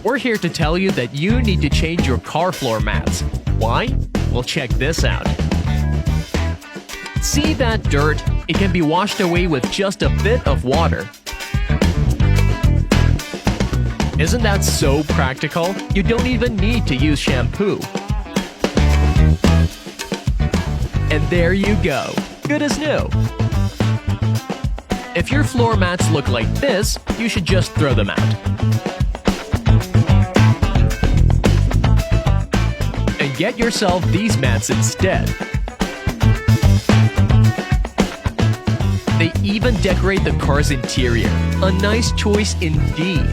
We're here to tell you that you need to change your car floor mats. Why? Well, check this out. See that dirt? It can be washed away with just a bit of water. Isn't that so practical? You don't even need to use shampoo. And there you go. Good as new. If your floor mats look like this, you should just throw them out. And get yourself these mats instead. They even decorate the car's interior. A nice choice indeed.